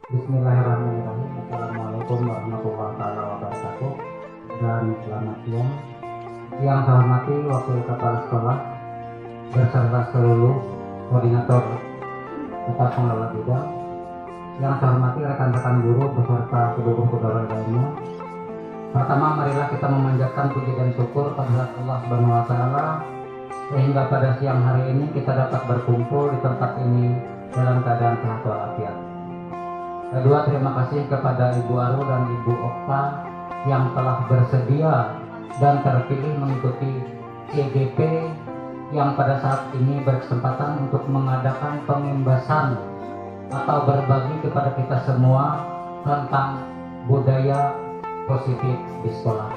Bismillahirrahmanirrahim. Assalamualaikum warahmatullahi wabarakatuh. Dan selamat siang. Yang saya hormati Wakil Kepala Sekolah beserta seluruh koordinator serta pengelola bidang. Yang saya hormati rekan-rekan guru beserta seluruh pegawai lainnya. Pertama, marilah kita memanjatkan puji dan syukur kepada Allah Subhanahu wa taala sehingga pada siang hari ini kita dapat berkumpul di tempat ini dalam keadaan sehat walafiat. Kedua, terima kasih kepada Ibu Aru dan Ibu Okta yang telah bersedia dan terpilih mengikuti CGP yang pada saat ini berkesempatan untuk mengadakan pengimbasan atau berbagi kepada kita semua tentang budaya positif di sekolah.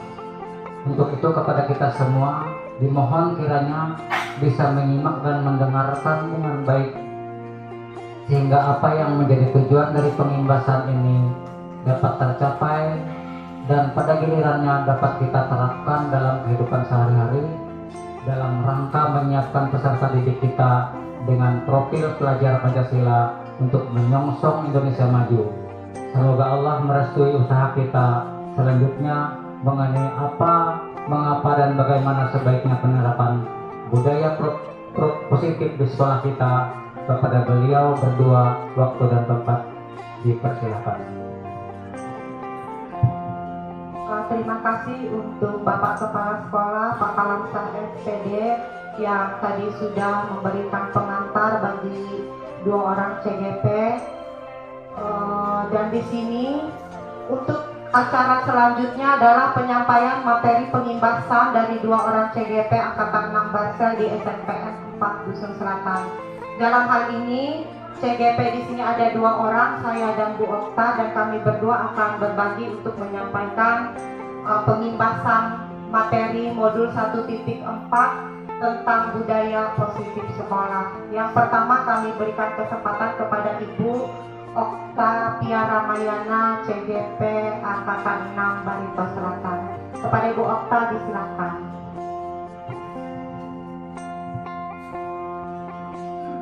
Untuk itu kepada kita semua dimohon kiranya bisa menyimak dan mendengarkan dengan baik sehingga apa yang menjadi tujuan dari pengimbasan ini dapat tercapai dan pada gilirannya dapat kita terapkan dalam kehidupan sehari-hari dalam rangka menyiapkan peserta didik kita dengan profil pelajar Pancasila untuk menyongsong Indonesia maju. Semoga Allah merestui usaha kita selanjutnya mengenai apa, mengapa dan bagaimana sebaiknya penerapan budaya positif di sekolah kita. Kepada beliau berdua waktu dan tempat dipersilakan. Terima kasih untuk Bapak Kepala Sekolah Pak Kalamsah SPD yang tadi sudah memberikan pengantar bagi dua orang CGP. Dan di sini untuk acara selanjutnya adalah penyampaian materi pengimbasan dari dua orang CGP Angkatan 6 Barsel di SNPN 4 Dusun Selatan. Dalam hal ini CGP di sini ada dua orang, saya dan Bu Okta, dan kami berdua akan berbagi untuk menyampaikan pengimbasan materi modul 1.4 tentang budaya positif sekolah. Yang pertama kami berikan kesempatan kepada Ibu Okta Piara Mayana, CGP Angkatan 6 Barito Selatan. Kepada Ibu Okta disilakan.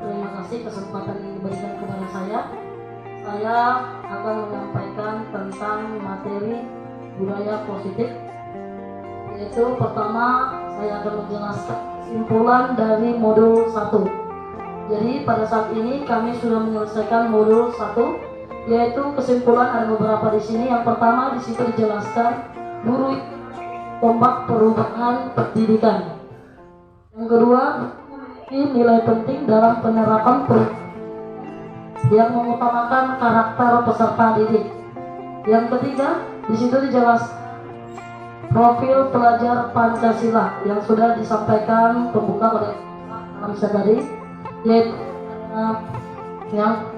Terima kasih kesempatan yang diberikan kepada saya. Saya akan menyampaikan tentang materi budaya positif. Yaitu pertama saya akan menjelaskan kesimpulan dari modul 1. Jadi pada saat ini kami sudah menyelesaikan modul 1, yaitu kesimpulan ada beberapa di sini. Yang pertama di situ dijelaskan guru tombak perubahan pendidikan. Yang kedua, nilai penting dalam penerapan yang mengutamakan karakter peserta didik. Yang ketiga, di situ dijelaskan profil pelajar Pancasila yang sudah disampaikan pembuka oleh Kalamsah tadi, yaitu yang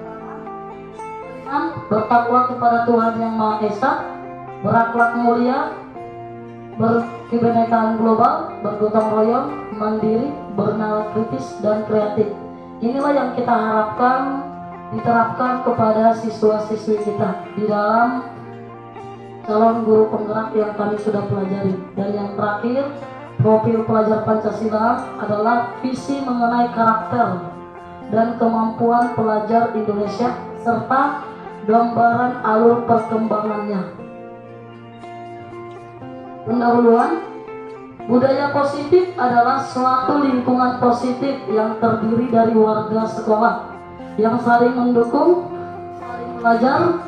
bertakwa kepada Tuhan Yang Maha Esa, berakhlak mulia, berkebinekaan global, bergotong royong, mandiri, bernalar kritis dan kreatif. Inilah yang kita harapkan diterapkan kepada siswa-siswi kita di dalam calon guru penggerak yang kami sudah pelajari. Dan yang terakhir, profil pelajar Pancasila adalah visi mengenai karakter dan kemampuan pelajar Indonesia serta gambaran alur perkembangannya. Pendahuluan. Budaya positif adalah suatu lingkungan positif yang terdiri dari warga sekolah yang saling mendukung, saling belajar,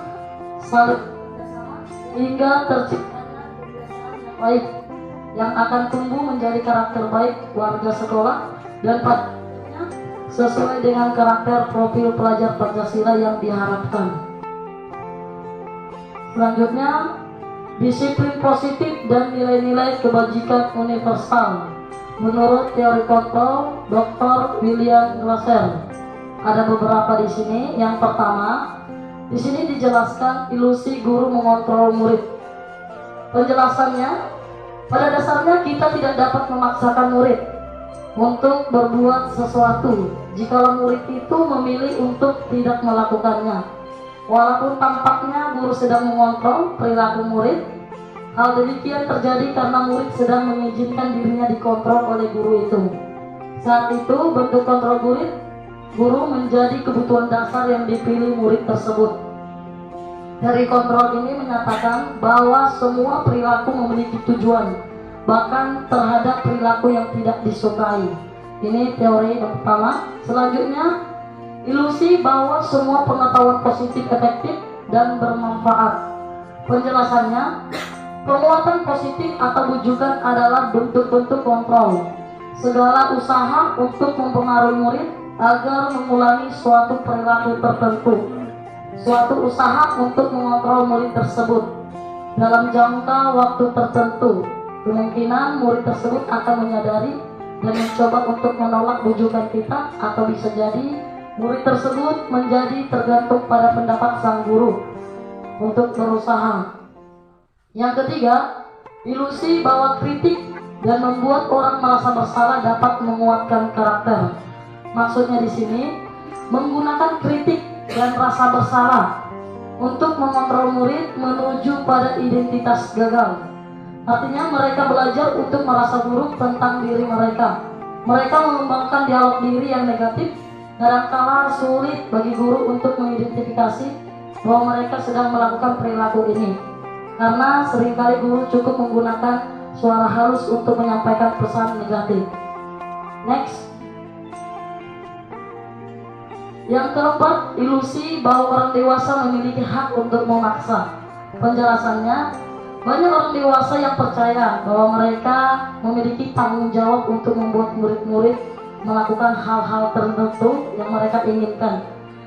saling bersama, hingga terciptanya kebiasaan yang baik yang akan tumbuh menjadi karakter baik warga sekolah dan pastinya sesuai dengan karakter profil pelajar Pancasila yang diharapkan. Selanjutnya, disiplin positif dan nilai-nilai kebajikan universal menurut teori kontrol Dr. William Glasser. Ada beberapa di sini. Yang pertama, di sini dijelaskan ilusi guru mengontrol murid. Penjelasannya, pada dasarnya kita tidak dapat memaksakan murid untuk berbuat sesuatu jika murid itu memilih untuk tidak melakukannya. Walaupun tampaknya guru sedang mengontrol perilaku murid, hal demikian terjadi karena murid sedang mengizinkan dirinya dikontrol oleh guru itu. Saat itu bentuk kontrol guru menjadi kebutuhan dasar yang dipilih murid tersebut. Teori kontrol ini menyatakan bahwa semua perilaku memiliki tujuan, bahkan terhadap perilaku yang tidak disukai. Ini teori yang pertama. Selanjutnya, ilusi bahwa semua pengetahuan positif efektif dan bermanfaat. Penjelasannya, penguatan positif atau bujukan adalah bentuk-bentuk kontrol. Segala usaha untuk mempengaruhi murid agar mengulangi suatu perilaku tertentu. Suatu usaha untuk mengontrol murid tersebut dalam jangka waktu tertentu. Kemungkinan murid tersebut akan menyadari dan mencoba untuk menolak bujukan kita, atau bisa jadi murid tersebut menjadi tergantung pada pendapat sang guru untuk berusaha. Yang ketiga, ilusi bahwa kritik dan membuat orang merasa bersalah dapat menguatkan karakter. Maksudnya di sini menggunakan kritik dan rasa bersalah untuk mengontrol murid menuju pada identitas gagal. Artinya mereka belajar untuk merasa buruk tentang diri mereka. Mereka mengembangkan dialog diri yang negatif. Kadangkala sulit bagi guru untuk mengidentifikasi bahwa mereka sedang melakukan perilaku ini, karena seringkali guru cukup menggunakan suara halus untuk menyampaikan pesan negatif. Next. Yang keempat, ilusi bahwa orang dewasa memiliki hak untuk memaksa. Penjelasannya, banyak orang dewasa yang percaya bahwa mereka memiliki tanggung jawab untuk membuat murid-murid melakukan hal-hal tertentu yang mereka inginkan.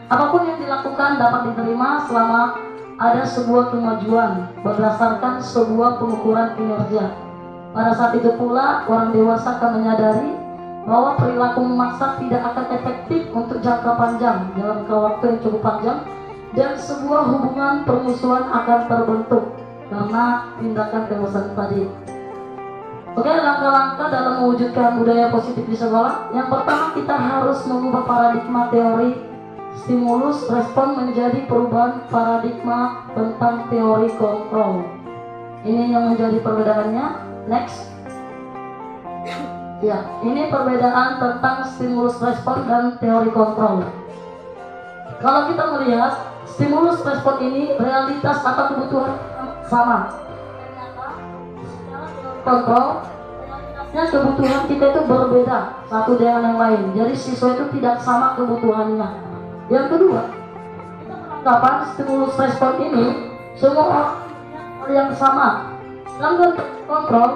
Apapun yang dilakukan dapat diterima selama ada sebuah kemajuan berdasarkan sebuah pengukuran kinerja. Pada saat itu pula, orang dewasa akan menyadari bahwa perilaku memaksa tidak akan efektif untuk jangka panjang dalam waktu yang cukup panjang, dan sebuah hubungan permusuhan akan terbentuk karena tindakan kemasan tadi. Oke, langkah-langkah dalam mewujudkan budaya positif di sekolah. Yang pertama, kita harus mengubah paradigma teori stimulus respon menjadi perubahan paradigma tentang teori kontrol. Ini yang menjadi perbedaannya. Next. Ya, ini perbedaan tentang stimulus respon dan teori kontrol. Kalau kita melihat stimulus respon ini realitas atau kebutuhan sama. Kontrol, realitasnya kebutuhan kita itu berbeda satu dengan yang lain. Jadi siswa itu tidak sama kebutuhannya. Yang kedua, kita menanggapan stimulus respon ini semua orang yang sama. Sedangkan kontrol,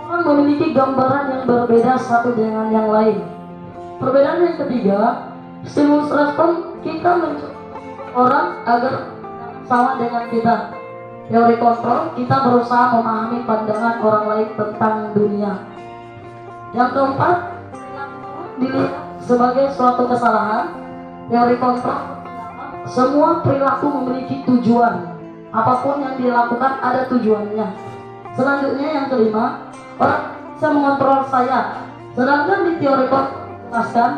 orang memiliki gambaran yang berbeda satu dengan yang lain. Perbedaan yang ketiga, stimulus respon kita mencoba orang agar sama dengan kita. Teori kontrol, kita berusaha memahami pandangan orang lain tentang dunia. Yang keempat, dilihat sebagai suatu kesalahan. Teori kontrol, semua perilaku memiliki tujuan. Apapun yang dilakukan ada tujuannya. Selanjutnya yang kelima, orang bisa mengontrol saya. Sedangkan di teori kontrol jelaskan,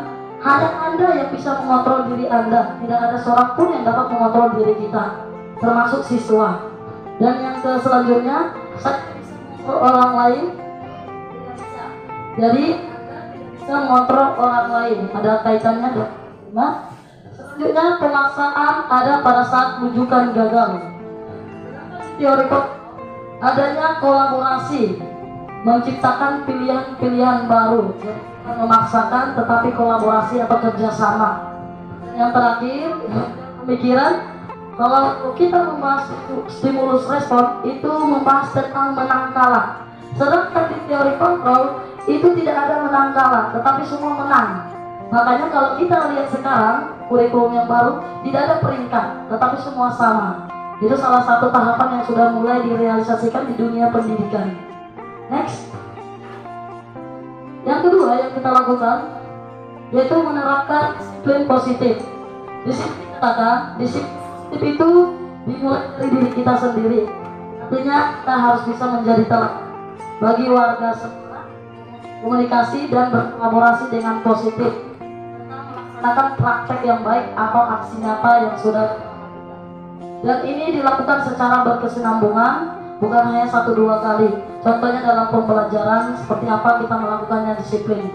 hanya Anda yang bisa mengontrol diri Anda. Tidak ada seorang pun yang dapat mengontrol diri kita, termasuk siswa. Dan yang selanjutnya, saya bisa mengontrol orang lain. Jadi bisa mengontrol orang lain. Ada kaitannya dengan selanjutnya, pemaksaan ada pada saat rujukan gagal. Teori adanya kolaborasi, menciptakan pilihan-pilihan baru, memaksakan tetapi kolaborasi atau kerjasama. Yang terakhir, pemikiran. Kalau kita membahas stimulus respon, itu membahas tentang menang kalah. Sedangkan di teori kontrol itu tidak ada menang kalah, tetapi semua menang. Makanya kalau kita lihat sekarang kurikulum yang baru, tidak ada peringkat, tetapi semua sama. Itu salah satu tahapan yang sudah mulai direalisasikan di dunia pendidikan. Next. Yang kedua yang kita lakukan yaitu menerapkan disiplin positif. Disiplin katakan, disiplin positif itu dimulai dari diri kita sendiri. Artinya kita harus bisa menjadi teladan bagi warga sekolah, komunikasi dan berkolaborasi dengan positif, melaksanakan praktek yang baik atau aksi nyata yang sudah. Dan ini dilakukan secara berkesinambungan, bukan hanya 1-2 kali. Contohnya dalam pembelajaran seperti apa kita melakukannya disiplin.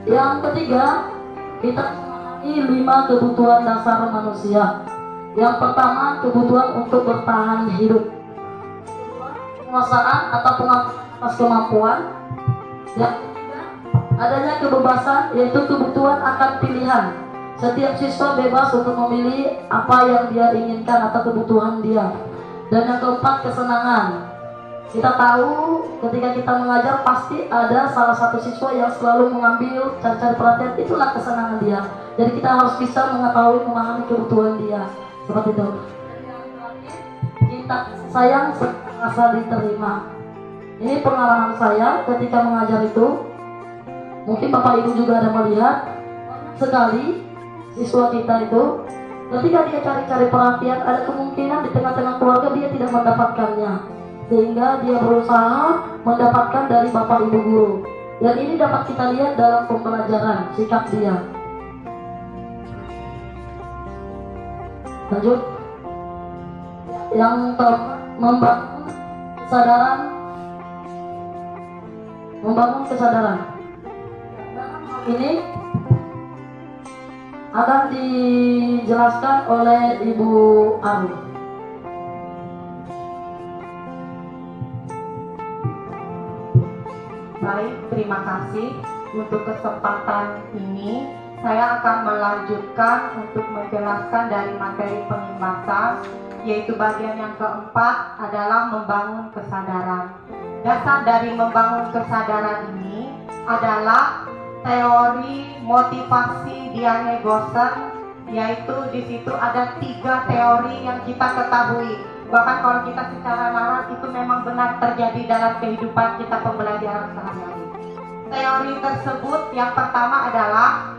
Yang ketiga, kita Ini 5 kebutuhan dasar manusia. Yang pertama, kebutuhan untuk bertahan hidup. Penguasaan atau pengakuan atas kemampuan. Yang ketiga, adanya kebebasan, yaitu kebutuhan akan pilihan. Setiap siswa bebas untuk memilih apa yang dia inginkan atau kebutuhan dia. Dan yang keempat, kesenangan. Kita tahu ketika kita mengajar pasti ada salah satu siswa yang selalu mengambil cari-cari perhatian, itulah kesenangan dia. Jadi kita harus bisa mengetahui, memahami kebutuhan dia. Seperti itu. Dan yang terakhir, cinta sayang rasa diterima. Ini pengalaman saya ketika mengajar itu. Mungkin Bapak Ibu juga ada melihat sekali siswa kita itu ketika dia cari-cari perhatian, ada kemungkinan di tengah-tengah keluarga dia tidak mendapatkannya, sehingga dia berusaha mendapatkan dari Bapak Ibu guru. Dan ini dapat kita lihat dalam pembelajaran sikap dia. Lanjut. Yang keempat, membangun kesadaran. Ini akan dijelaskan oleh Ibu Ari. Baik, terima kasih. Untuk kesempatan ini, saya akan melanjutkan untuk menjelaskan dari materi pengimbasan, yaitu bagian yang keempat adalah membangun kesadaran. Dasar dari membangun kesadaran ini adalah teori motivasi Diane Gosser, yaitu di situ ada 3 teori yang kita ketahui. Bahkan kalau kita secara nalar itu memang benar terjadi dalam kehidupan kita pembelajaran sehari-hari. Teori tersebut yang pertama adalah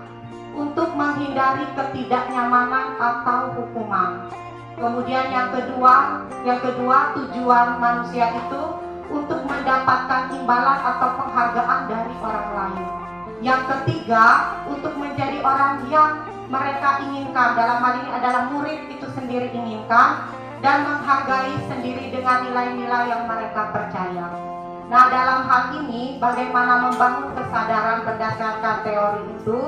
untuk menghindari ketidaknyamanan atau hukuman. Kemudian yang kedua tujuan manusia itu untuk mendapatkan imbalan atau penghargaan dari orang lain. Yang ketiga, untuk menjadi orang yang mereka inginkan, dalam hal ini adalah murid itu sendiri inginkan, dan menghargai sendiri dengan nilai-nilai yang mereka percaya. Nah, dalam hal ini bagaimana membangun kesadaran berdasarkan teori itu,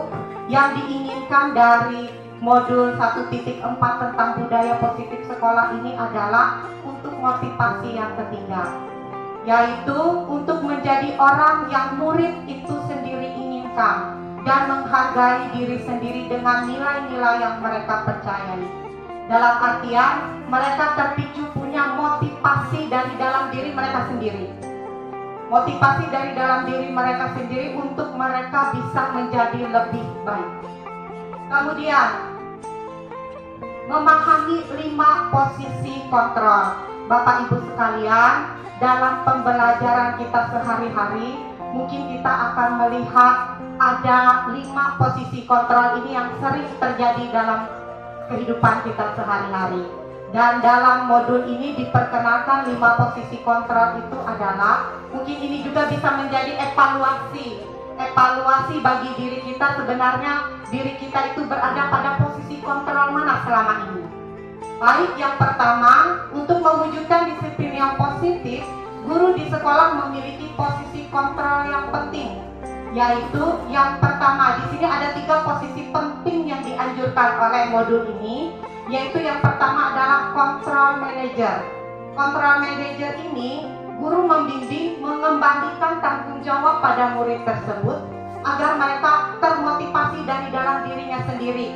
yang diinginkan dari modul 1.4 tentang budaya positif sekolah ini adalah untuk motivasi yang ketiga, yaitu untuk menjadi orang yang murid itu sendiri inginkan dan menghargai diri sendiri dengan nilai-nilai yang mereka percayai. Dalam artian mereka terpicu punya motivasi dari dalam diri mereka sendiri. Motivasi dari dalam diri mereka sendiri untuk mereka bisa menjadi lebih baik. Kemudian memahami 5 posisi kontrol. Bapak Ibu sekalian, dalam pembelajaran kita sehari-hari mungkin kita akan melihat ada 5 posisi kontrol ini yang sering terjadi dalam kehidupan kita sehari-hari. Dan dalam modul ini diperkenalkan 5 posisi kontrol itu adalah, mungkin ini juga bisa menjadi evaluasi bagi diri kita, sebenarnya diri kita itu berada pada posisi kontrol mana selama ini. Baik, yang pertama, untuk mewujudkan disiplin yang positif, guru di sekolah memiliki posisi kontrol yang penting, yaitu yang pertama, di sini ada 3 posisi penting yang dianjurkan oleh modul ini, yaitu yang pertama adalah control manager. Control manager ini guru membimbing mengembalikan tanggung jawab pada murid tersebut agar mereka termotivasi dari dalam dirinya sendiri,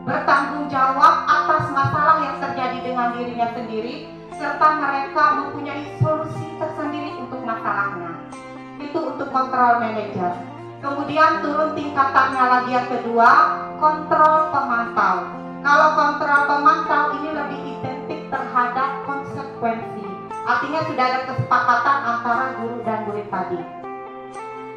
bertanggung jawab atas masalah yang terjadi dengan dirinya sendiri, serta mereka mempunyai solusi tersendiri untuk masalahnya. Itu untuk control manager. Kemudian turun tingkatannya lagi yang kedua, kontrol pemantau. Kalau kontrol pemantau ini lebih identik terhadap konsekuensi. Artinya sudah ada kesepakatan antara guru dan murid tadi.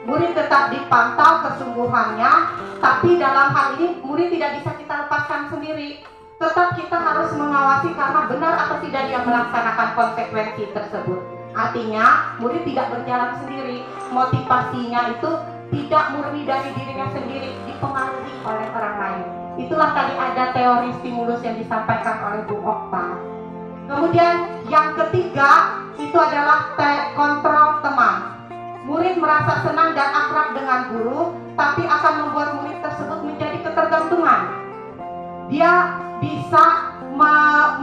Murid tetap dipantau kesungguhannya, tapi dalam hal ini murid tidak bisa kita lepaskan sendiri. Tetap kita harus mengawasi karena benar atau tidak dia melaksanakan konsekuensi tersebut. Artinya murid tidak berjalan sendiri. Motivasinya itu tidak murni dari dirinya sendiri, dipengaruhi oleh orang lain. Itulah tadi ada teori stimulus yang disampaikan oleh Bu Okta. Kemudian yang ketiga itu adalah kontrol teman. Murid merasa senang dan akrab dengan guru, tapi akan membuat murid tersebut menjadi ketergantungan. dia bisa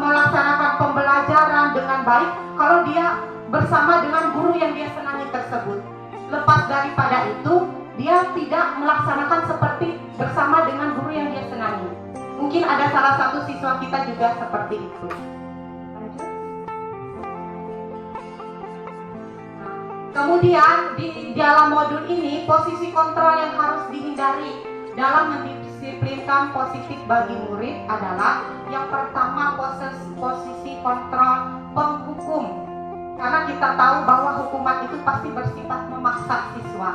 melaksanakan pembelajaran dengan baik kalau dia bersama dengan guru yang dia senangi tersebut. Lepas daripada itu, dia tidak melaksanakan seperti bersama dengan guru yang dia senangi. Mungkin ada salah satu siswa kita juga seperti itu. Kemudian di dalam modul ini, posisi kontrol yang harus dihindari dalam mendisiplinkan positif bagi murid adalah yang pertama posisi kontrol penghukum. Karena kita tahu bahwa hukuman itu pasti bersifat memaksa siswa.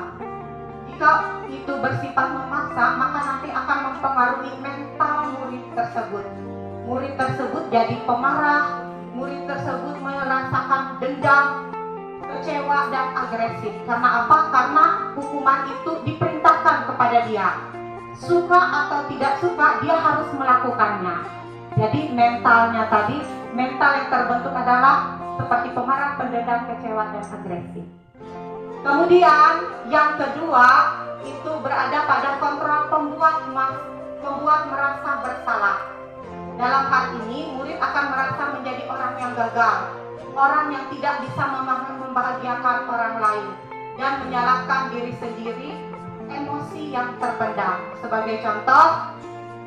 Jika itu bersifat memaksa, maka nanti akan mempengaruhi mental murid tersebut. Murid tersebut jadi pemarah, murid tersebut merasakan dendam, kecewa dan agresif. Karena apa? Karena hukuman itu diperintahkan kepada dia. Suka atau tidak suka, dia harus melakukannya. Jadi mentalnya tadi, mental yang terbentuk adalah seperti pemarah, pendendam, kecewa dan agresif. Kemudian yang kedua itu berada pada kontrol pembuat merasa bersalah. Dalam hal ini, murid akan merasa menjadi orang yang gagal, orang yang tidak bisa membahagiakan orang lain, dan menyalahkan diri sendiri, emosi yang terpendam. Sebagai contoh,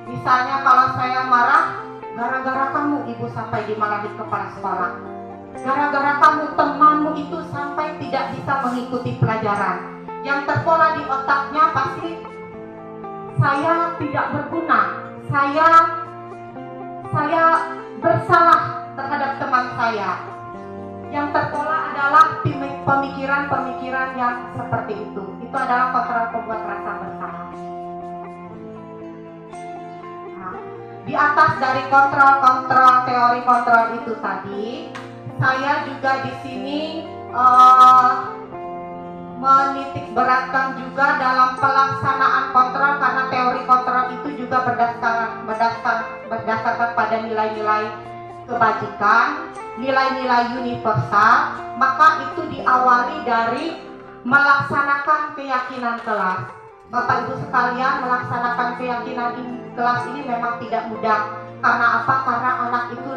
misalnya kalau saya marah, gara-gara kamu ibu sampai dimarahi kepala sekolah, gara-gara kamu temanmu itu sampai tidak bisa mengikuti pelajaran. Yang terpola di otaknya pasti, saya tidak berguna, saya bersalah terhadap teman saya. Yang terpola adalah pemikiran-pemikiran yang seperti itu. Itu adalah kontrol pembuat rasa bersalah. Nah, di atas dari kontrol teori kontrol itu tadi, saya juga di sini menitik beratkan juga dalam pelaksanaan kontrol, karena teori kontrol itu juga berdasarkan pada nilai-nilai kebajikan, nilai-nilai universal. Maka itu diawali dari melaksanakan keyakinan kelas. Bapak Ibu sekalian, melaksanakan keyakinan kelas ini memang tidak mudah. Karena apa? Karena anak itu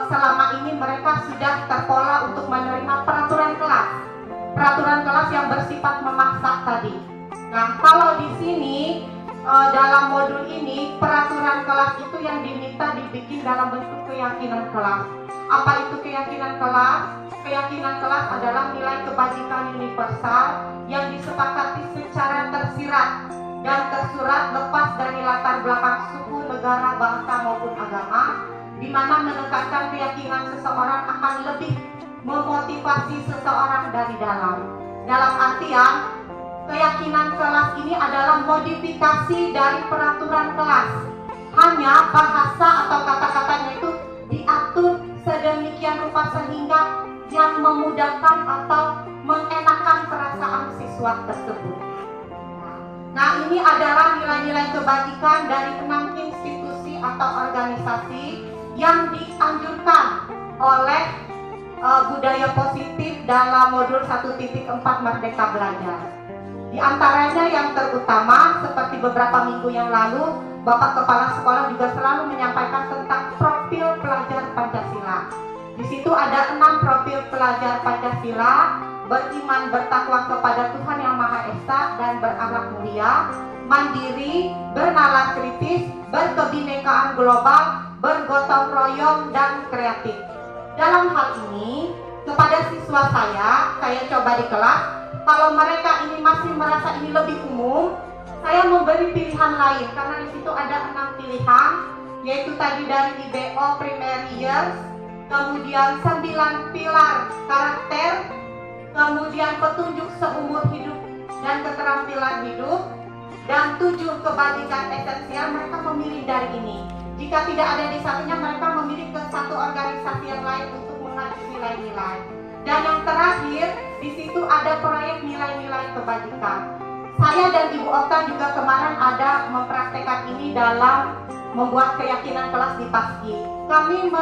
selama ini mereka sudah terpola untuk menerima peraturan kelas yang bersifat memaksa tadi. Nah, kalau di sini dalam modul ini, peraturan kelas itu yang diminta dibikin dalam bentuk keyakinan kelas. Apa itu keyakinan kelas? Keyakinan kelas adalah nilai kebajikan universal yang disepakati secara tersirat dan tersurat lepas dari latar belakang suku, negara, bangsa maupun agama, di mana menekankan keyakinan seseorang akan lebih memotivasi seseorang dari dalam. Dalam artian, keyakinan kelas ini adalah modifikasi dari peraturan kelas. Hanya bahasa atau kata-katanya itu diatur sedemikian rupa sehingga yang memudahkan atau mengenakan perasaan siswa tersebut. Nah, ini adalah nilai-nilai kebajikan dari 6 institusi atau organisasi yang dianjurkan oleh budaya positif dalam modul 1.4 Merdeka Belajar. Di antaranya yang terutama, seperti beberapa minggu yang lalu, Bapak Kepala Sekolah juga selalu menyampaikan tentang profil pelajar Pancasila. Di situ ada 6 profil pelajar Pancasila: beriman bertakwa kepada Tuhan Yang Maha Esa dan berakhlak mulia, mandiri, bernalar kritis, berkebinekaan global, bergotong royong, dan kreatif. Dalam hal ini, kepada siswa saya coba di kelas, kalau mereka ini masih merasa ini lebih umum, saya memberi pilihan lain, karena di situ ada 6 pilihan, yaitu tadi dari IBO Primary Years, kemudian 9 pilar karakter, kemudian petunjuk seumur hidup dan keterampilan hidup, dan 7 kebajikan esensial. Mereka memilih dari ini. Jika tidak ada di satunya, mereka memilih ke satu organisasi yang lain untuk mengacu nilai-nilai. Dan yang terakhir, di situ ada proyek nilai-nilai kebajikan. Saya dan Ibu Okta juga kemarin ada mempraktekkan ini dalam membuat keyakinan kelas di Paski. Kami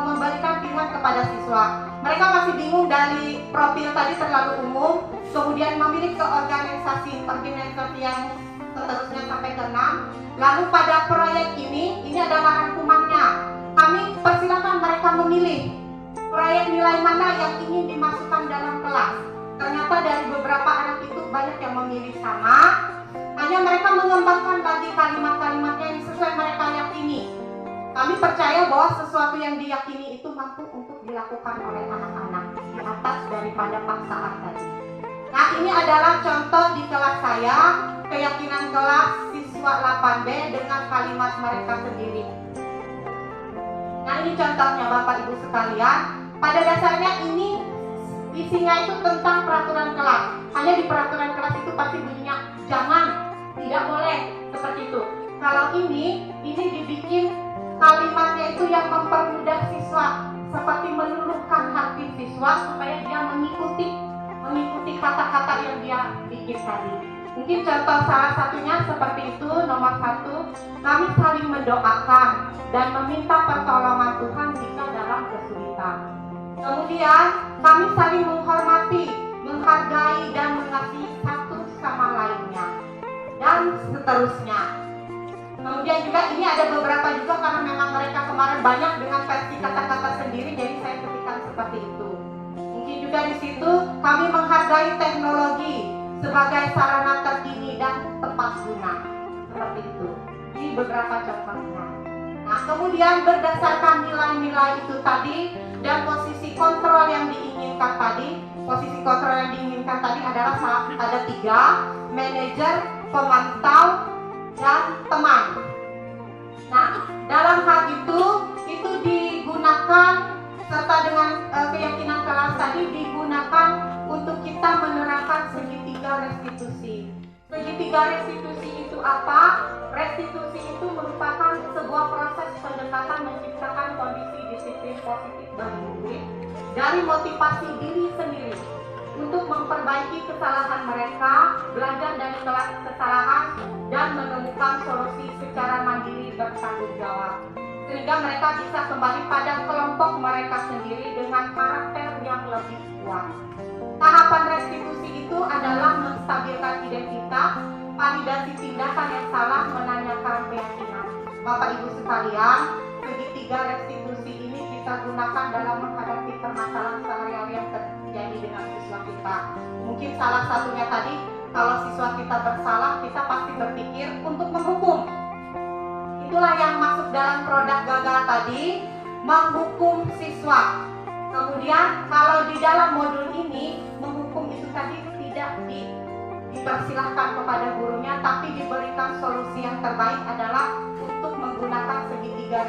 memberikan pilihan kepada siswa. Mereka masih bingung dari profil tadi terlalu umum, kemudian memilih ke organisasi yang seterusnya sampai ke 6. Lalu pada proyek memilih proyek nilai mana yang ingin dimasukkan dalam kelas. Ternyata dari beberapa anak itu banyak yang memilih sama, hanya mereka mengembangkan lagi kalimat-kalimatnya yang sesuai mereka yakini. Kami percaya bahwa sesuatu yang diyakini itu mampu untuk dilakukan oleh anak-anak di atas daripada paksaan tadi. Nah, ini adalah contoh di kelas saya, keyakinan kelas siswa 8B dengan kalimat mereka sendiri. Nah, ini contohnya Bapak Ibu sekalian. Pada dasarnya ini isinya itu tentang peraturan kelas. Hanya di peraturan kelas itu pasti bunyinya jangan, tidak boleh, seperti itu. Kalau ini dibikin kalimatnya itu yang mempermudah siswa, seperti meluluhkan hati siswa supaya dia mengikuti kata-kata yang dia bikin tadi. Mungkin contoh salah satunya seperti itu, nomor 1, kami saling mendoakan dan meminta pertolongan Tuhan jika dalam kesulitan. Kemudian kami saling menghormati, menghargai dan mengasihi satu sama lainnya, dan seterusnya. Kemudian juga ini ada beberapa juga karena memang mereka kemarin banyak dengan versi kata-kata sendiri, jadi saya ketikkan seperti itu. Mungkin juga di situ kami menghargai teknologi sebagai sarana terkini dan tepat guna, seperti itu. Ini beberapa contohnya. Nah, kemudian berdasarkan nilai-nilai itu tadi dan posisi kontrol yang diinginkan tadi, adalah ada 3, manajer, pemantau, dan teman. Nah, dalam hal itu digunakan serta dengan keyakinan kelas tadi digunakan untuk kita menerapkan segitiga restitusi. Segitiga restitusi itu apa? Restitusi itu merupakan sebuah proses pendekatan menciptakan kondisi disiplin positif bagi murid dari motivasi diri sendiri untuk memperbaiki kesalahan mereka, belajar dari kesalahan, dan menemukan solusi secara mandiri bertanggung jawab. Sehingga mereka bisa kembali pada kelompok mereka sendiri dengan karakter yang lebih kuat. Tahapan restitusi itu adalah menstabilkan identitas, validasi tindakan yang salah, menanyakan keyakinan. Bapak Ibu sekalian, segitiga restitusi ini kita gunakan dalam menghadapi permasalahan sehari-hari yang terjadi dengan siswa kita. Mungkin salah satunya tadi, kalau siswa kita bersalah, kita pasti berpikir untuk menghukum. Itulah yang masuk dalam produk gagal tadi, menghukum siswa. Kemudian kalau di dalam modul ini, menghukum itu tadi tidak dipersilahkan kepada gurunya, tapi diberikan solusi yang terbaik adalah untuk menggunakan segitiga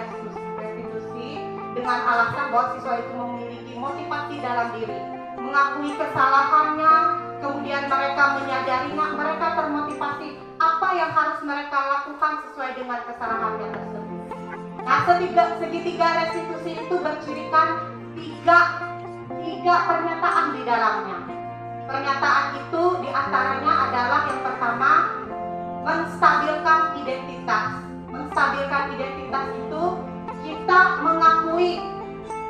restitusi dengan alasan bahwa siswa itu memiliki motivasi dalam diri, mengakui kesalahannya, kemudian mereka menyadarinya, mereka termotivasi apa yang harus mereka lakukan sesuai dengan kesalahannya tersebut. Nah, segitiga restitusi itu bercirikan tiga pernyataan di dalamnya. Pernyataan itu diantaranya adalah yang pertama, menstabilkan identitas. Menstabilkan identitas itu kita mengakui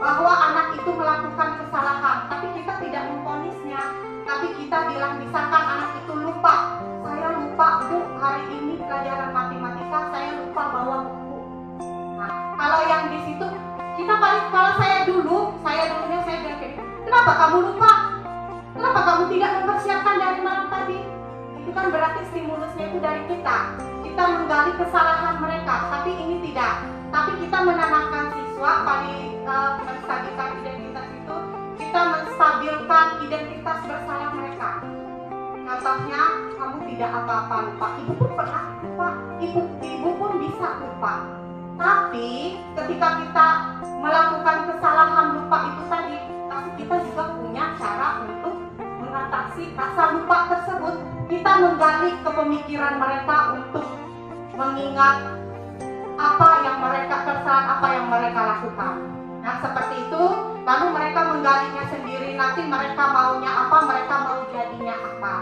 bahwa anak itu melakukan kesalahan, tapi kita tidak memvonisnya, tapi kita bilang misalkan anak itu lupa, saya lupa Bu, hari ini pelajaran matematika saya lupa bawa buku. Nah, kalau yang di situ kita kalau saya dulunya saya bilang kayak, kenapa kamu lupa? Kenapa kamu tidak mempersiapkan dari malam tadi? Itu kan berarti stimulusnya itu dari kita. Kita menggali kesalahan mereka, tapi ini tidak. Tapi kita menanamkan siswa menstabilkan identitas itu, kita menstabilkan identitas bersalah mereka. Contohnya, kamu tidak apa-apa lupa. Ibu pun pernah lupa. Ibu pun bisa lupa. Tapi ketika kita melakukan kesalahan lupa itu tadi, pasti kita juga punya cara untuk mengatasi rasa lupa tersebut. Kita menggali kepemikiran mereka untuk mengingat kesalahan apa yang mereka lakukan. Nah, seperti itu, lalu mereka menggalinya sendiri, nanti mereka maunya apa, mereka mau jadinya apa.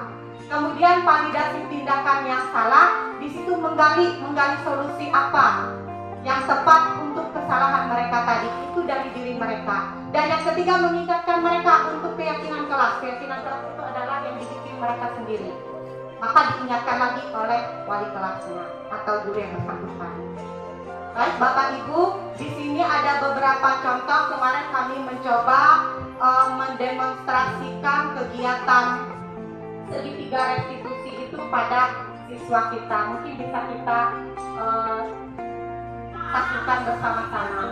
Kemudian validasi tindakan yang salah, di situ menggali solusi apa yang tepat untuk kesalahan mereka tadi, itu dari diri mereka. Dan yang ketiga, mengingatkan mereka untuk keyakinan kelas. Keyakinan kelas itu adalah yang dibikin mereka sendiri, maka diingatkan lagi oleh wali kelasnya atau guru yang bersangkutan. Baik Bapak Ibu, di sini ada beberapa contoh. Kemarin kami mencoba mendemonstrasikan kegiatan segitiga restitusi itu pada siswa kita. Mungkin bisa kita saksikan bersama-sama.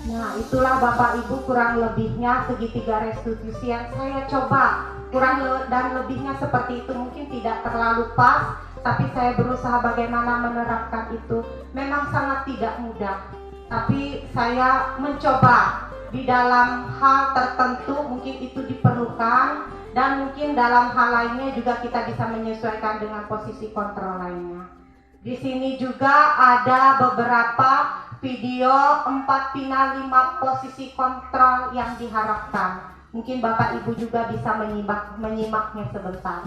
Nah, itulah Bapak Ibu kurang lebihnya segitiga restitusi yang saya coba. Dan lebihnya seperti itu, mungkin tidak terlalu pas, tapi saya berusaha bagaimana menerapkan itu. Memang sangat tidak mudah, tapi saya mencoba di dalam hal tertentu mungkin itu diperlukan, dan mungkin dalam hal lainnya juga kita bisa menyesuaikan dengan posisi kontrol lainnya. Di sini juga ada beberapa video 4 final 5 posisi kontrol yang diharapkan. Mungkin Bapak Ibu juga bisa menyimaknya sebentar.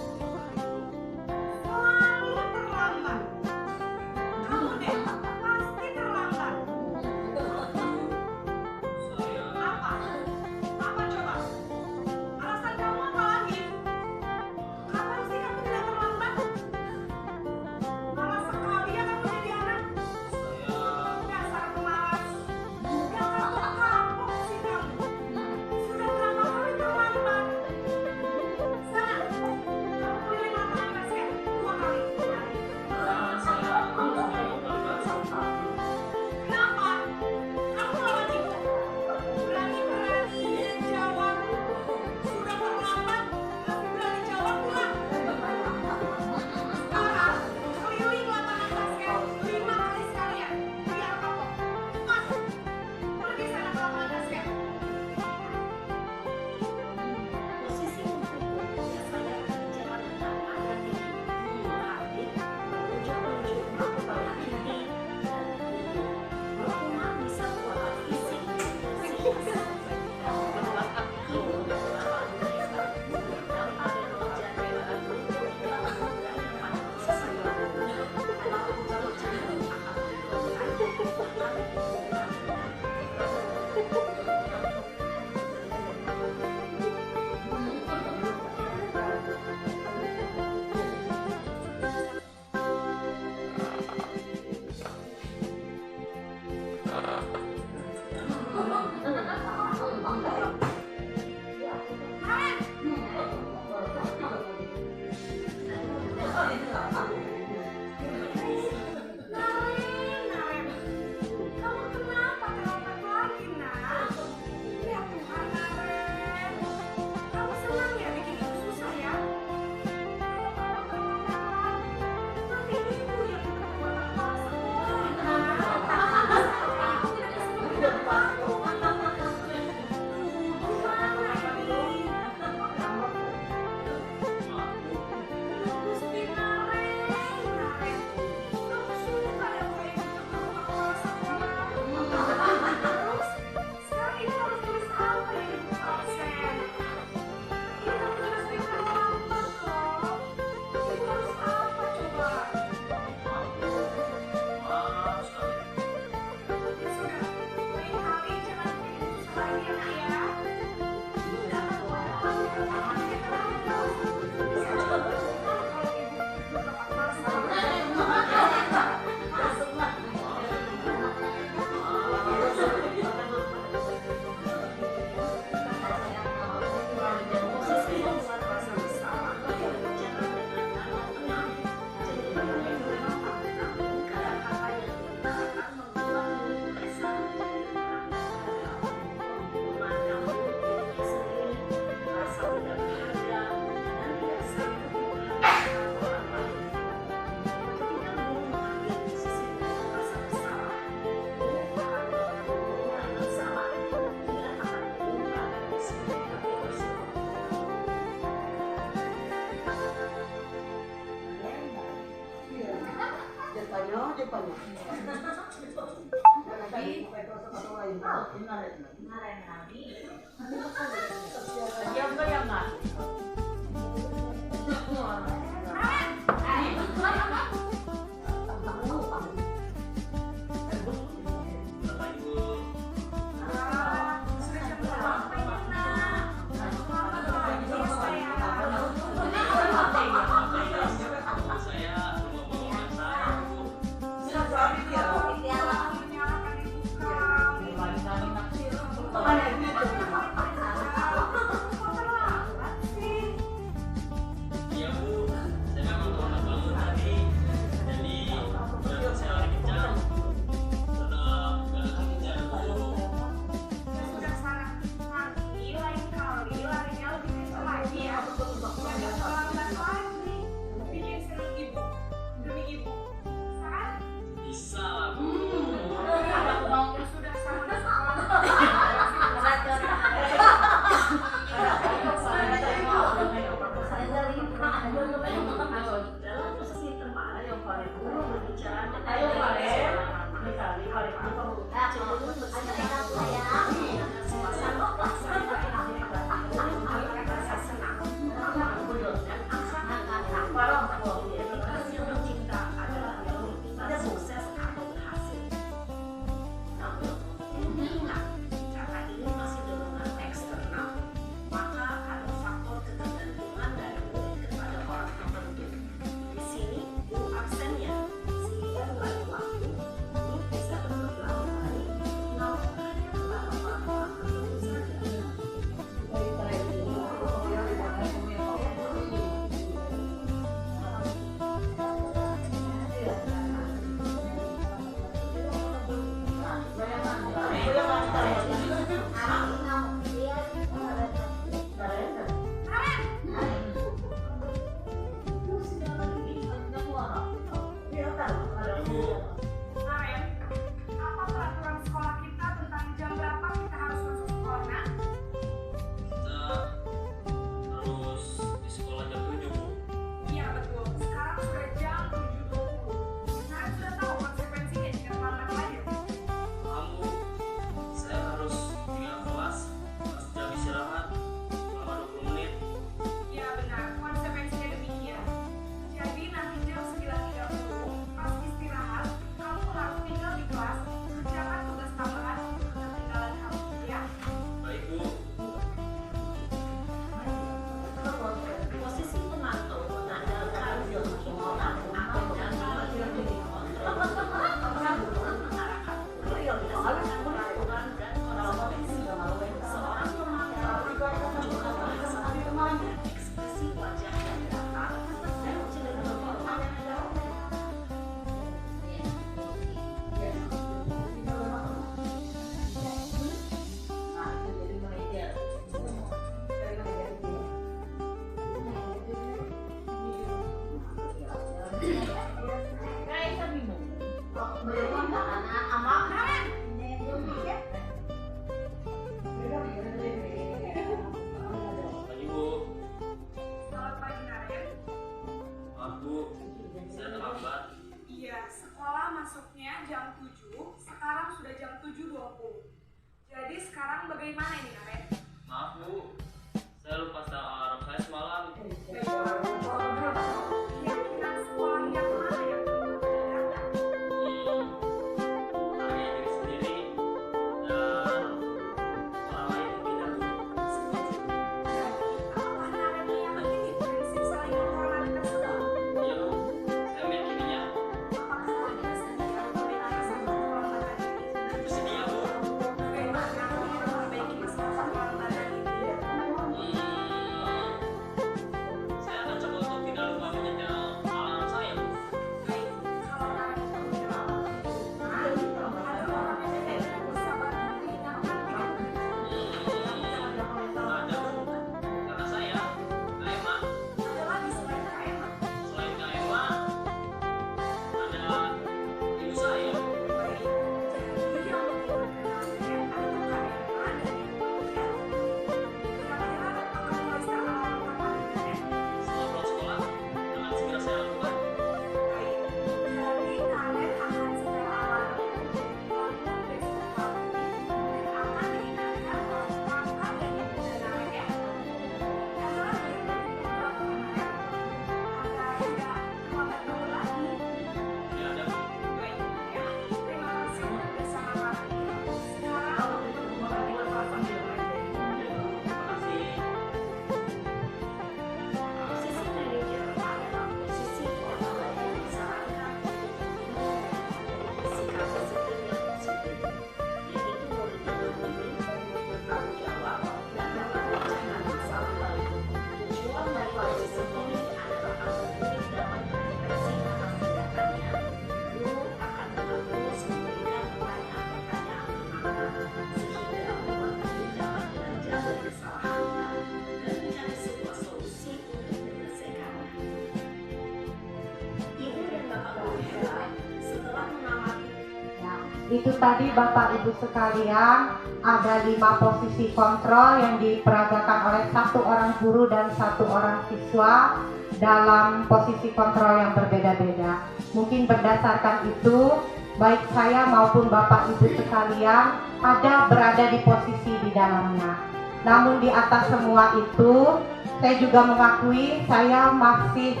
Itu tadi Bapak Ibu sekalian, ada 5 posisi kontrol yang diperagakan oleh 1 orang guru dan 1 orang siswa dalam posisi kontrol yang berbeda-beda. Mungkin berdasarkan itu, baik saya maupun Bapak Ibu sekalian ada berada di posisi di dalamnya. Namun di atas semua itu, saya juga mengakui saya masih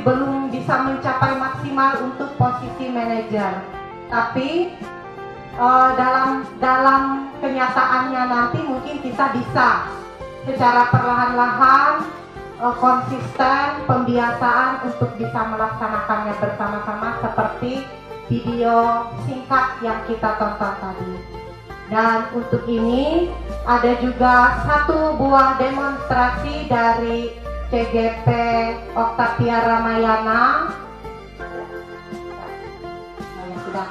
belum bisa mencapai maksimal untuk posisi manajer. Tapi dalam kenyataannya nanti mungkin kita bisa secara perlahan-lahan konsisten pembiasaan untuk bisa melaksanakannya bersama-sama seperti video singkat yang kita tonton tadi. Dan untuk ini ada juga 1 buah demonstrasi dari CGP Oktavia Ramayana. Sudah.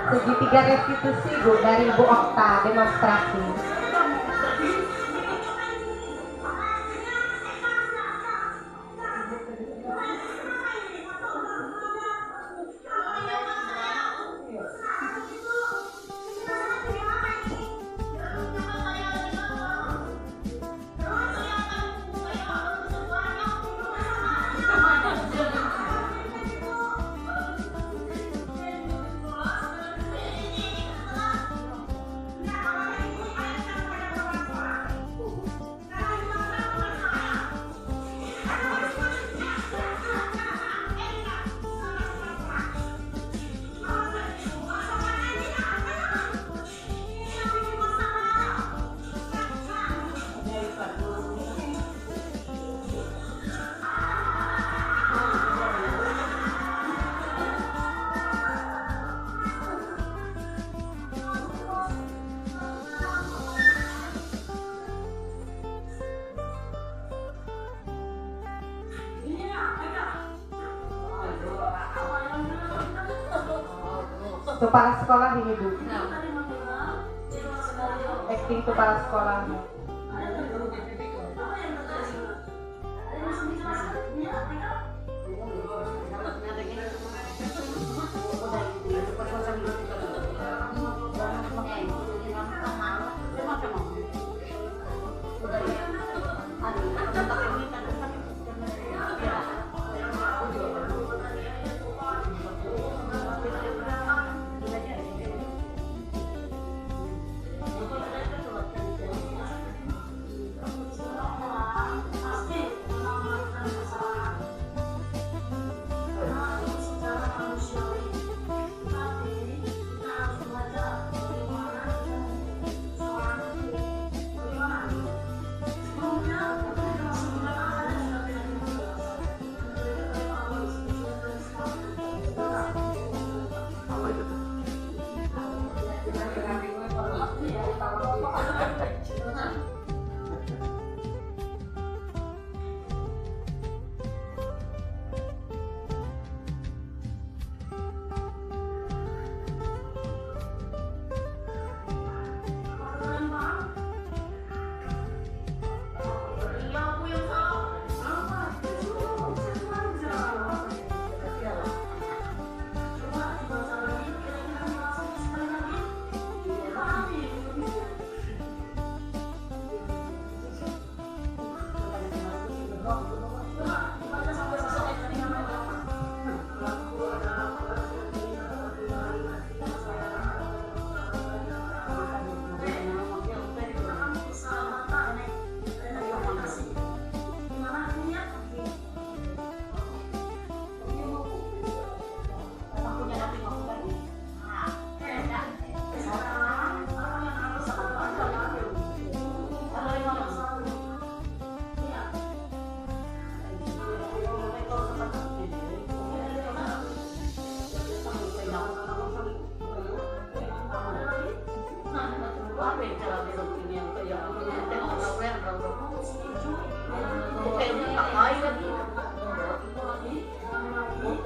Segitiga restitusi Bu dari Bu Okta demonstrasi. Kepala sekolah ini Bu. Acting kepala sekolah.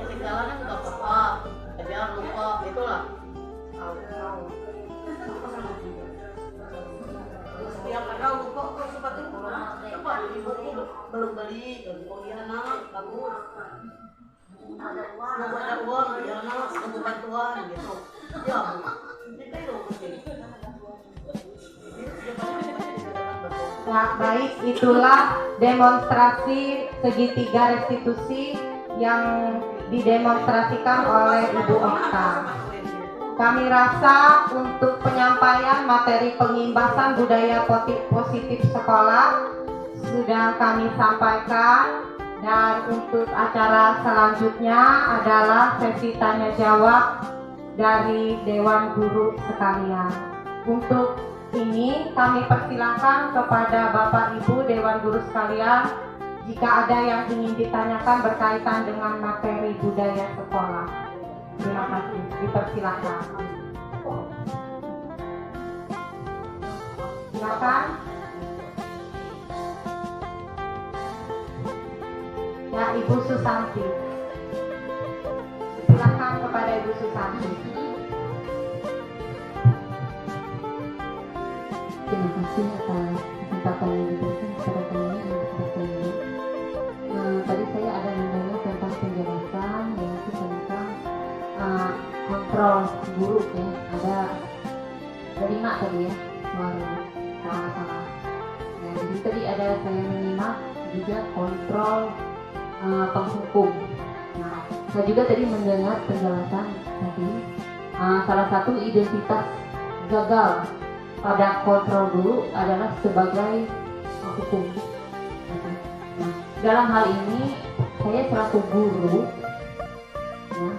Ketinggalan nggak apa-apa, biar lupa itulah. Setiap ada lupa kok seperti itu. Coba ibu belum beli, oh iya nak, kamu mau ada uang, ya nak, kamu bantuan gitu. Ya, itu Ya, baik, itulah demonstrasi segitiga restitusi yang didemonstrasikan oleh Ibu Okta. Kami rasa untuk penyampaian materi pengimbasan budaya positif sekolah sudah kami sampaikan, dan untuk acara selanjutnya adalah sesi tanya jawab dari Dewan Guru sekalian. Untuk ini kami persilakan kepada Bapak Ibu Dewan Guru sekalian jika ada yang ingin ditanyakan berkaitan dengan materi budaya sekolah. Terima kasih, dipersilakan. Silakan. Ya, Ibu Susanti. Silakan kepada Ibu Susanti. Terima kasih atas kesempatan yang diberikan kepada kami untuk bertanya. Tadi saya ada mendengar tentang penjelasan yaitu tentang kontrol guru ya. Ada 5 tadi ya, sama-sama. Nah, jadi tadi ada saya menyimak juga kontrol penghukum. Nah, saya juga tadi mendengar penjelasan tadi salah satu identitas gagal pada kontrol guru adalah sebagai hukum. Nah, dalam hal ini saya selaku guru, ya,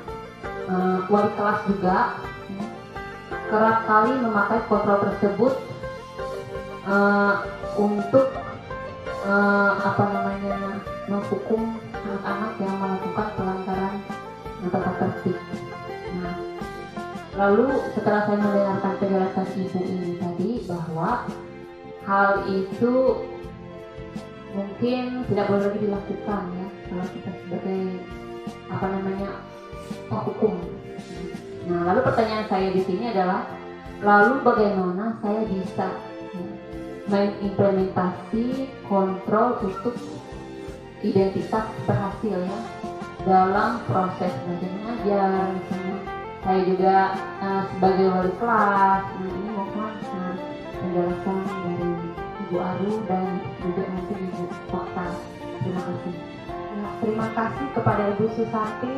wali kelas juga, ya, kerap kali memakai kontrol tersebut untuk menghukum anak-anak yang melakukan pelanggaran tata tertib. Nah, lalu setelah saya mendengarkan penjelasan ibu ini tadi bahwa hal itu mungkin tidak boleh lagi dilakukan ya kalau kita sebagai penghukum. Nah, lalu pertanyaan saya di sini adalah, lalu bagaimana saya bisa mengimplementasi kontrol untuk identitas berhasil ya dalam proses belajar mengajar misalnya. Saya juga sebagai wali kelas, ini mohon penjelasan dari Ibu Aru dan juga nanti Ibu Okta. Terima kasih. Ya, terima kasih kepada Ibu Susanti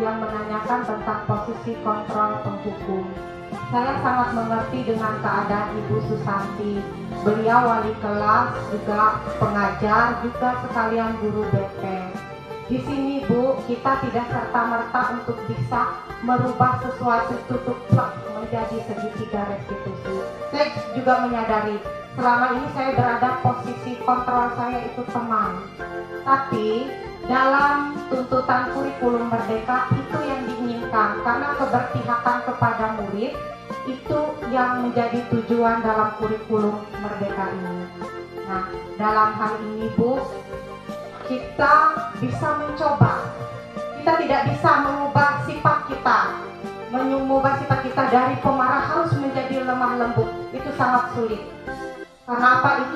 yang menanyakan tentang posisi kontrol penghukum. Saya sangat mengerti dengan keadaan Ibu Susanti. Beliau wali kelas, juga pengajar, juga sekalian guru BP. Di sini Bu, kita tidak serta-merta untuk bisa merubah sesuatu tutup plak menjadi segitiga restitusi. Saya juga menyadari selama ini saya berada posisi kontrol saya itu teman. Tapi dalam tuntutan kurikulum merdeka itu yang diinginkan, karena keberpihakan kepada murid itu yang menjadi tujuan dalam kurikulum merdeka ini. Nah, dalam hal ini Bu, kita bisa mencoba. Kita tidak bisa mengubah sifat kita. Mengubah sifat kita dari pemarah harus menjadi lemah lembut. Itu sangat sulit. Karena apa?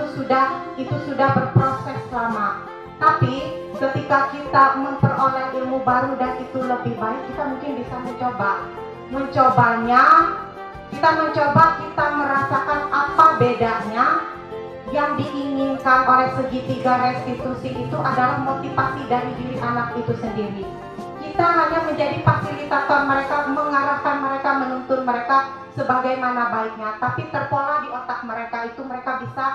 Itu sudah berproses lama. Tapi ketika kita memperoleh ilmu baru dan itu lebih baik, kita mungkin bisa mencoba. Mencobanya, kita merasakan apa bedanya. Yang diinginkan oleh segitiga restitusi itu adalah motivasi dari diri anak itu sendiri. Kita hanya menjadi fasilitator mereka, mengarahkan mereka, menuntun mereka sebagaimana baiknya. Tapi terpola di otak mereka itu, mereka bisa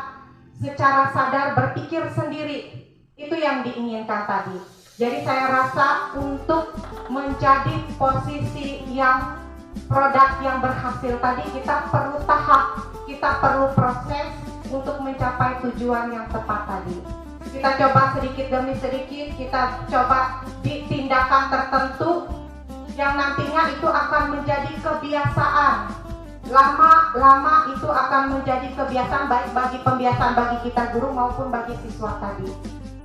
secara sadar berpikir sendiri. Itu yang diinginkan tadi. Jadi saya rasa untuk menjadi posisi yang produk yang berhasil tadi, kita perlu tahap, kita perlu proses untuk mencapai tujuan yang tepat tadi. Kita coba sedikit demi sedikit, kita coba di tindakan tertentu yang nantinya itu akan menjadi kebiasaan. lama-lama itu akan menjadi kebiasaan, baik bagi pembiasaan bagi kita guru maupun bagi siswa tadi.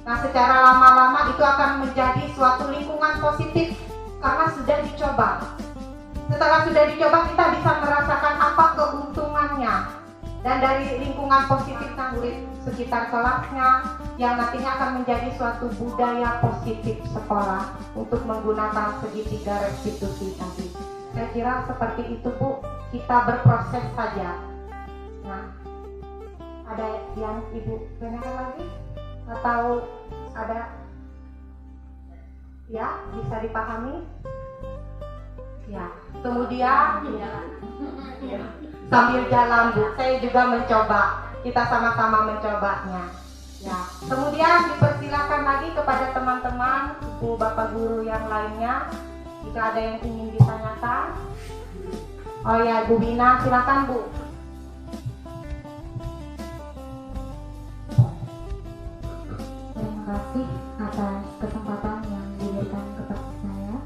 Nah, secara lama-lama itu akan menjadi suatu lingkungan positif karena sudah dicoba. Setelah sudah dicoba, kita bisa merasakan apa keuntungannya. Dan dari lingkungan positif murid sekitar kelasnya yang nantinya akan menjadi suatu budaya positif sekolah untuk menggunakan segitiga restitusi tadi. Saya kira seperti itu Bu, kita berproses saja. Nah, ada yang Ibu tanyakan lagi? Atau ada? Ya, bisa dipahami? Ya, kemudian sambil jalan Bu, saya juga mencoba, kita sama-sama mencobanya. Ya, kemudian dipersilakan lagi kepada teman-teman, Ibu Bapak Guru yang lainnya, jika ada yang ingin ditanyakan. Oh ya, Bu Bina, silakan Bu. Terima kasih atas kesempatan yang diberikan kepada saya.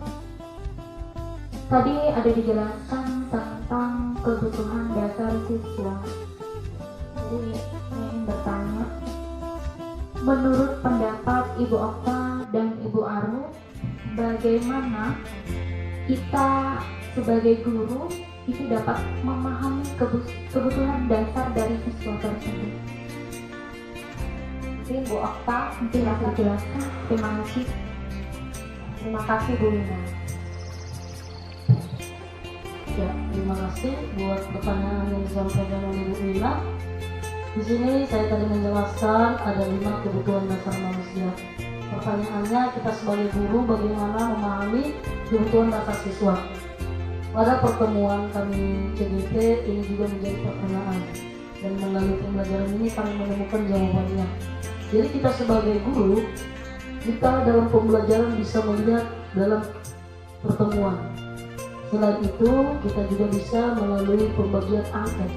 Tadi ada dijelaskan tentang kebutuhan dasar siswa. Jadi saya ingin bertanya, menurut pendapat Ibu Okta dan Ibu Aru, bagaimana kita sebagai guru itu dapat memahami kebutuhan dasar dari siswa tersebut? Mungkin Bu Okta, Mungkin bisa dijelaskan. Terima kasih. terima kasih Bu Bina. Ya, terima kasih buat pertanyaan yang disampaikan oleh Bu Lina. Di sini saya tadi menjelaskan ada 5 kebutuhan dasar manusia. Pertanyaannya, kita sebagai guru bagaimana memahami kebutuhan dasar siswa? Pada pertemuan kami CGP ini juga menjadi pertanyaan, dan melalui pembelajaran ini kami menemukan jawabannya. Jadi kita sebagai guru, kita dalam pembelajaran bisa melihat dalam pertemuan. Selain itu, kita juga bisa melalui pembagian angket.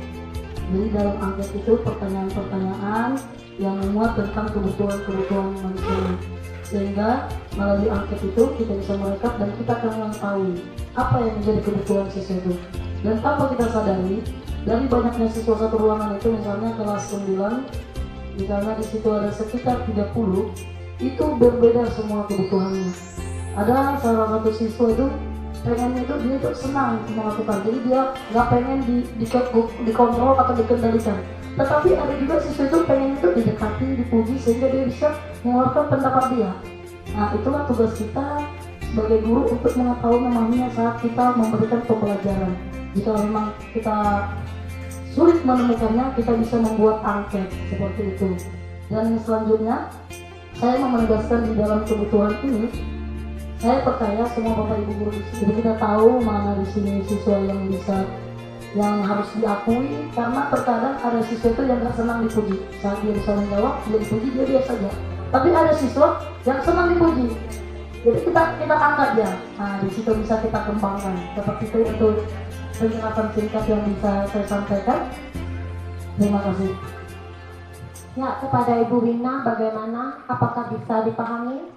Jadi dalam angket itu pertanyaan-pertanyaan yang memuat tentang kebutuhan-kebutuhan manusia. Sehingga melalui angket itu kita bisa merekap dan kita akan mengetahui apa yang menjadi kebutuhan siswa itu. Dan tanpa kita sadari, dari banyaknya siswa satu ruangan itu, misalnya kelas 9, misalnya di situ ada sekitar 30, itu berbeda semua kebutuhannya. Ada salah satu siswa itu pengen itu dia itu senang melakukan, jadi dia nggak pengen dikontrol atau dikendalikan. Tetapi ada juga siswa itu pengen itu didekati, dipuji sehingga dia bisa mengeluarkan pendapat dia. Nah, itulah tugas kita sebagai guru untuk mengetahui memahaminya saat kita memberikan pembelajaran. Jika memang kita sulit menemukannya, kita bisa membuat angket seperti itu. Dan selanjutnya, saya mau menegaskan di dalam kebutuhan ini, saya percaya semua Bapak Ibu guru di sini. Jadi kita tahu mana di sini siswa yang harus diakui, karena terkadang ada siswa itu yang nggak senang dipuji. Saat dia bisa menjawab, dia dipuji, dia biasa saja. Tapi ada siswa yang senang dipuji. Jadi kita angkat dia. Nah, di situ bisa kita kembangkan. Seperti itu penjelasan singkat yang bisa saya sampaikan. Terima kasih. Ya, kepada Ibu Wina bagaimana? Apakah bisa dipahami?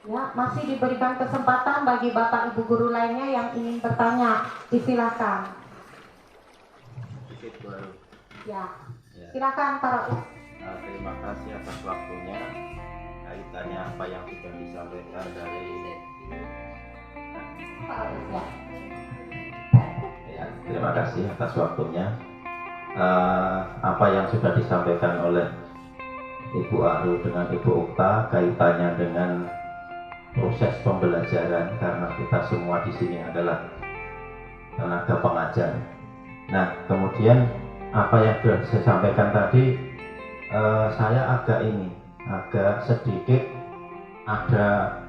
Ya, masih diberikan kesempatan bagi Bapak Ibu guru lainnya yang ingin bertanya. Disilakan. Ya, silakan Pak Rauf. Terima kasih atas waktunya. Kaitannya apa yang sudah disampaikan dari Pak Rauf, ya. ya, terima kasih atas waktunya. Apa yang sudah disampaikan oleh Ibu Aru dengan Ibu Okta kaitannya dengan proses pembelajaran, karena kita semua di sini adalah tenaga pengajar. Nah, kemudian apa yang sudah saya sampaikan tadi, saya agak sedikit ada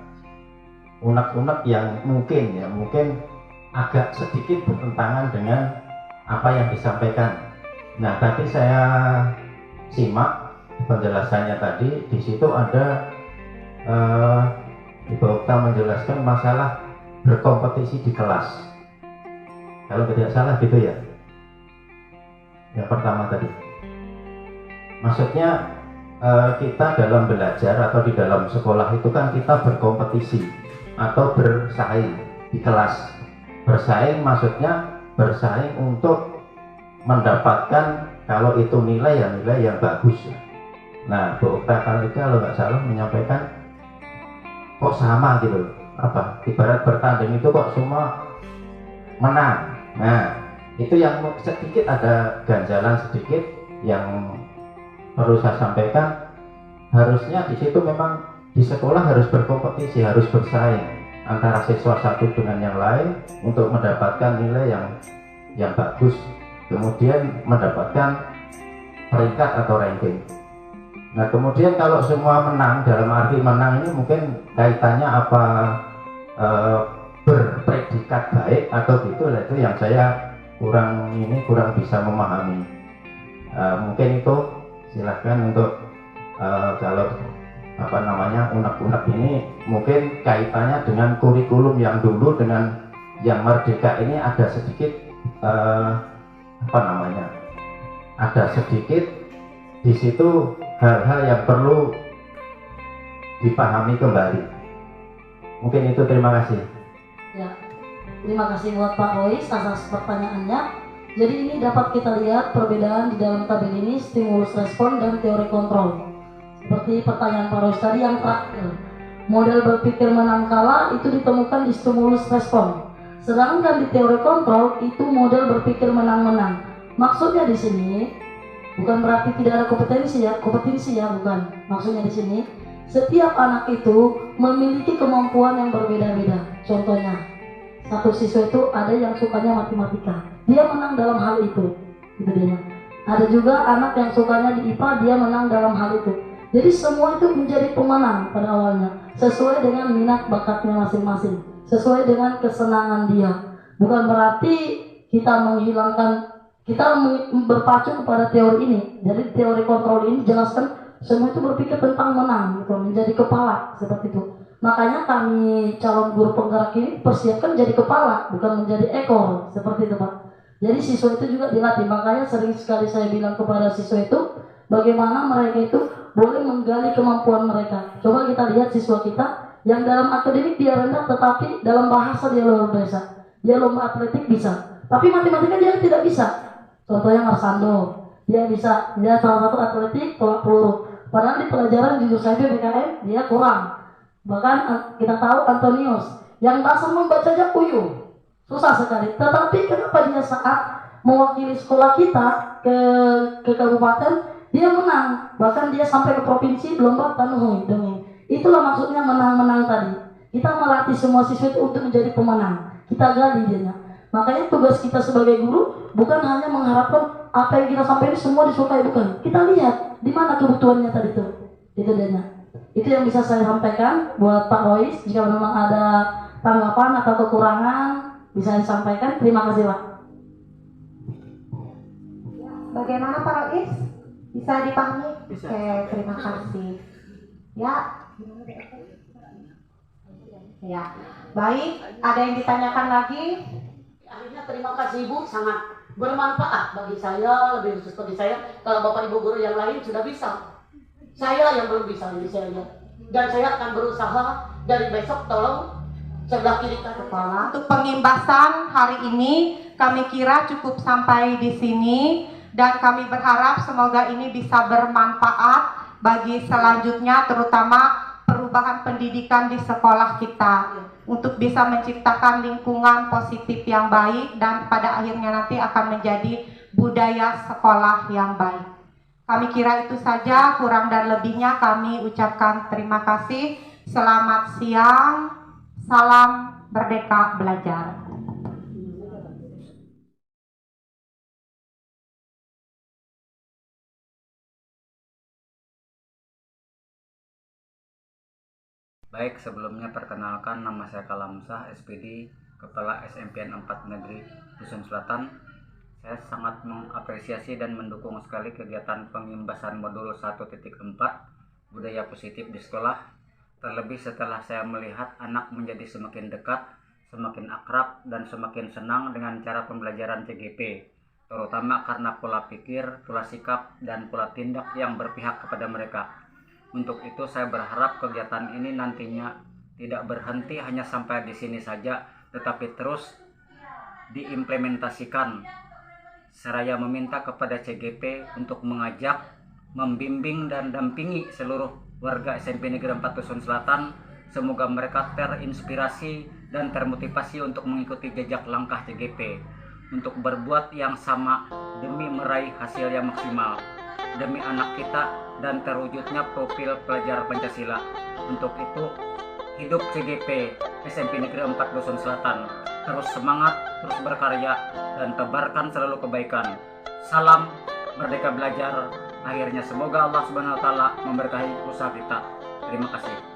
unek-unek yang mungkin agak sedikit bertentangan dengan apa yang disampaikan. Nah, tadi saya simak penjelasannya tadi, di situ ada Ibu Okta menjelaskan masalah berkompetisi di kelas. Kalau tidak salah gitu ya. Yang pertama tadi. Maksudnya kita dalam belajar atau di dalam sekolah itu kan kita berkompetisi atau bersaing di kelas. Bersaing maksudnya bersaing untuk mendapatkan kalau itu nilai ya nilai yang bagus. Nah, Bu Okta kali kalau nggak salah menyampaikan kok sama gitu, apa ibarat bertanding itu kok semua menang. Nah, itu yang sedikit ada ganjalan sedikit yang perlu saya sampaikan. Harusnya di situ memang di sekolah harus berkompetisi, harus bersaing antara siswa satu dengan yang lain untuk mendapatkan nilai yang bagus, kemudian mendapatkan peringkat atau ranking. Nah, kemudian kalau semua menang, dalam arti menang ini mungkin kaitannya apa berpredikat baik atau gitu, itu yang saya kurang bisa memahami. Mungkin itu silahkan untuk kalau apa namanya unek-unek ini mungkin kaitannya dengan kurikulum yang dulu dengan yang merdeka ini ada sedikit ada sedikit di situ hal-hal yang perlu dipahami kembali. Mungkin itu, terima kasih. Ya, terima kasih buat Pak Rois atas pertanyaannya. Jadi ini dapat kita lihat perbedaan di dalam tabel ini stimulus respon dan teori kontrol. Seperti pertanyaan Pak Rois tadi yang terakhir, model berpikir menang kalah itu ditemukan di stimulus respon. Sedangkan di teori kontrol itu model berpikir menang-menang. Maksudnya di sini bukan berarti tidak ada kompetensi ya, bukan. Maksudnya di sini setiap anak itu memiliki kemampuan yang berbeda-beda. Contohnya, satu siswa itu ada yang sukanya matematika, dia menang dalam hal itu, gitu dia. Ada juga anak yang sukanya di IPA, dia menang dalam hal itu. Jadi semua itu menjadi pemenang pada awalnya, sesuai dengan minat bakatnya masing-masing, sesuai dengan kesenangan dia. Bukan berarti kita berpacu kepada teori ini. Jadi teori kontrol ini jelaskan semua itu berpikir tentang menang, gitu, menjadi kepala seperti itu. Makanya kami calon guru penggerak ini persiapkan jadi kepala, bukan menjadi ekor, seperti itu Pak. Jadi siswa itu juga dilatih. Makanya sering sekali saya bilang kepada siswa itu, bagaimana mereka itu boleh menggali kemampuan mereka. Coba kita lihat siswa kita yang dalam akademik dia rendah, tetapi dalam bahasa dia luar biasa. Dia lomba atletik bisa, tapi matematika dia tidak bisa. Contohnya Marsando, dia salah satu atletik tolak peluru. Padahal di pelajaran jujur saja BKM dia kurang. Bahkan kita tahu Antonius yang dasar membaca aja puyuh, susah sekali. Tetapi kenapa dia saat mewakili sekolah kita ke kabupaten dia menang, bahkan dia sampai ke provinsi lomba tanuhui dongeng. Itulah maksudnya menang-menang tadi. Kita melatih semua siswa itu untuk menjadi pemenang. Kita gali dia. Makanya tugas kita sebagai guru bukan hanya mengharapkan apa yang kita sampaikan semua disukai, bukan. Kita lihat di mana kebutuhannya tadi itu. Itu dia. Itu yang bisa saya sampaikan buat Pak Rois. Jika memang ada tanggapan atau kekurangan bisa disampaikan. Terima kasih Pak. Bagaimana Pak Rois? Bisa dipahami? Bisa. Oke, terima kasih. Ya. Ya. Baik, ada yang ditanyakan lagi? Akhirnya terima kasih Ibu, sangat bermanfaat bagi saya, lebih khusus bagi saya. Kalau Bapak Ibu guru yang lain sudah bisa, saya yang belum bisa ini saya lihat. Dan saya akan berusaha dari besok tolong sebelah kiri kepala. Untuk pengimbasan hari ini kami kira cukup sampai di sini dan kami berharap semoga ini bisa bermanfaat bagi selanjutnya, terutama perubahan pendidikan di sekolah kita untuk bisa menciptakan lingkungan positif yang baik dan pada akhirnya nanti akan menjadi budaya sekolah yang baik. Kami kira itu saja, kurang dan lebihnya kami ucapkan terima kasih. Selamat siang, salam Merdeka Belajar. Baik, sebelumnya perkenalkan nama saya Kalamsah, SPD, Kepala SMPN 4 Negeri Dusun Selatan. Saya sangat mengapresiasi dan mendukung sekali kegiatan pengimbasan modul 1.4 budaya positif di sekolah. Terlebih setelah saya melihat anak menjadi semakin dekat, semakin akrab, dan semakin senang dengan cara pembelajaran CGP, terutama karena pola pikir, pola sikap, dan pola tindak yang berpihak kepada mereka. Untuk itu saya berharap kegiatan ini nantinya tidak berhenti hanya sampai di sini saja, tetapi terus diimplementasikan Seraya meminta kepada CGP untuk mengajak, membimbing dan dampingi seluruh warga SMP Negeri 4 Dusun Selatan. Semoga mereka terinspirasi dan termotivasi untuk mengikuti jejak langkah CGP untuk berbuat yang sama demi meraih hasil yang maksimal, demi anak kita dan terwujudnya profil pelajar Pancasila. Untuk itu, hidup CGP SMP Negeri 4 Dusun Selatan. Terus semangat, terus berkarya, dan tebarkan selalu kebaikan. Salam Merdeka Belajar. Akhirnya semoga Allah Subhanahu wa taala memberkahi usaha kita. Terima kasih.